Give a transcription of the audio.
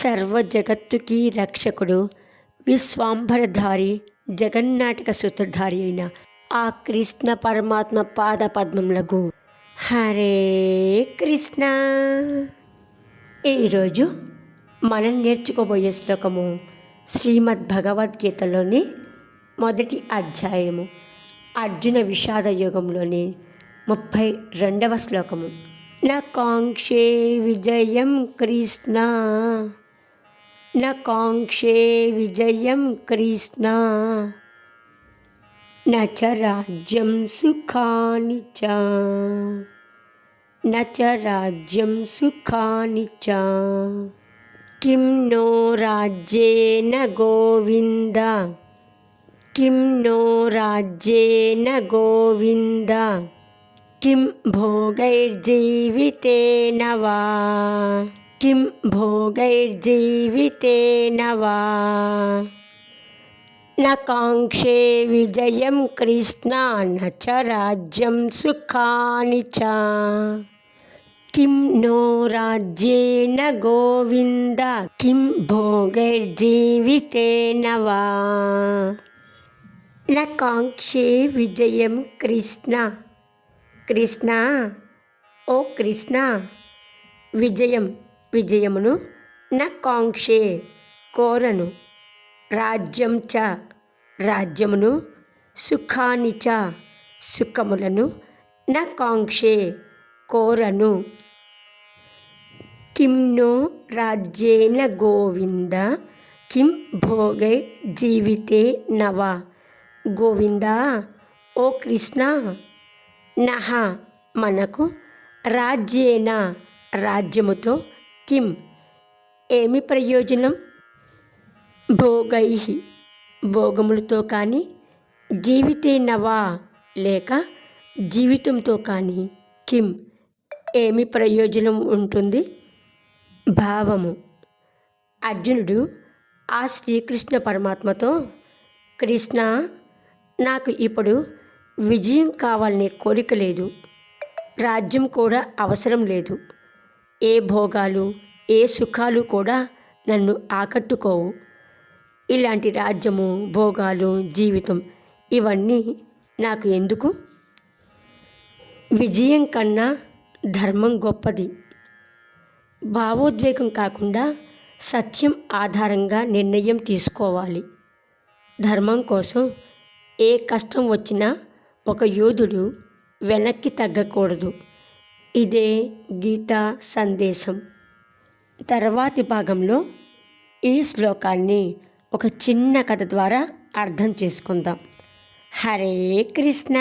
సర్వ జగత్తుకి రక్షకుడు, విశ్వాంబరధారి, జగన్నాటక సూత్రధారి అయిన ఆ కృష్ణ పరమాత్మ పాద పద్మములకు హరే కృష్ణ. ఈరోజు మనం నేర్చుకోబోయే శ్లోకము శ్రీమద్ భగవద్గీతలోని మొదటి అధ్యాయము అర్జున విషాద యోగంలోని 32వ శ్లోకము. న కాంక్షే విజయం కృష్ణ, న కాంక్షే విజయం కృష్ణ, న చ రాజ్యం సుఖాని చ, న చ రాజ్యం సుఖాని చ. కిం నో రాజ్యేన గోవింద, కిం నో రాజ్యేన గోవింద, కిం భోగైర్జీవితేన వా, కిం భోగైర్జీవితేన వా. న కాంక్షే విజయం కృష్ణ, న చ రాజ్యం సుఖాని చ. కిం నో రాజ్యేన గోవింద, కిం భోగైర్జీవితేన వా. న కాంక్షే విజయం కృష్ణ, కృష్ణ ఓ కృష్ణ, విజయం విజయమును, న కాంక్షే కోరను, రాజ్యం చ రాజ్యమును, సుఖాని చ సుఖములను, న కాంక్షే కోరను. కిం నో రాజ్యేన గోవింద, కిం భోగై జీవితే నవా. గోవింద ఓ కృష్ణ, నహ మనకు, రాజ్యేన రాజ్యముతో, కిం ఏమి ప్రయోజనం, భోగై భోగములతో కానీ, జీవితేనవా లేక జీవితంతో కానీ, కిం ఏమి ప్రయోజనం ఉంటుంది. భావము. అర్జునుడు ఆ శ్రీకృష్ణ పరమాత్మతో, కృష్ణ నాకు ఇప్పుడు విజయం కావాలనే కోరిక లేదు, రాజ్యం కూడా అవసరం లేదు, ఏ భోగాలు ఏ సుఖాలు కూడా నన్ను ఆకట్టుకోవు. ఇలాంటి రాజ్యము భోగాలు జీవితం ఇవన్నీ నాకు ఎందుకు. విజయం కన్నా ధర్మం గొప్పది. భావోద్వేగం కాకుండా సత్యం ఆధారంగా నిర్ణయం తీసుకోవాలి. ధర్మం కోసం ఏ కష్టం వచ్చినా ఒక యోధుడు వెనక్కి తగ్గకూడదు. ఇదే గీతా సందేశం. తర్వాతి భాగంలో ఈ శ్లోకాన్ని ఒక చిన్న కథ ద్వారా అర్థం చేసుకుందాం. హరే కృష్ణ.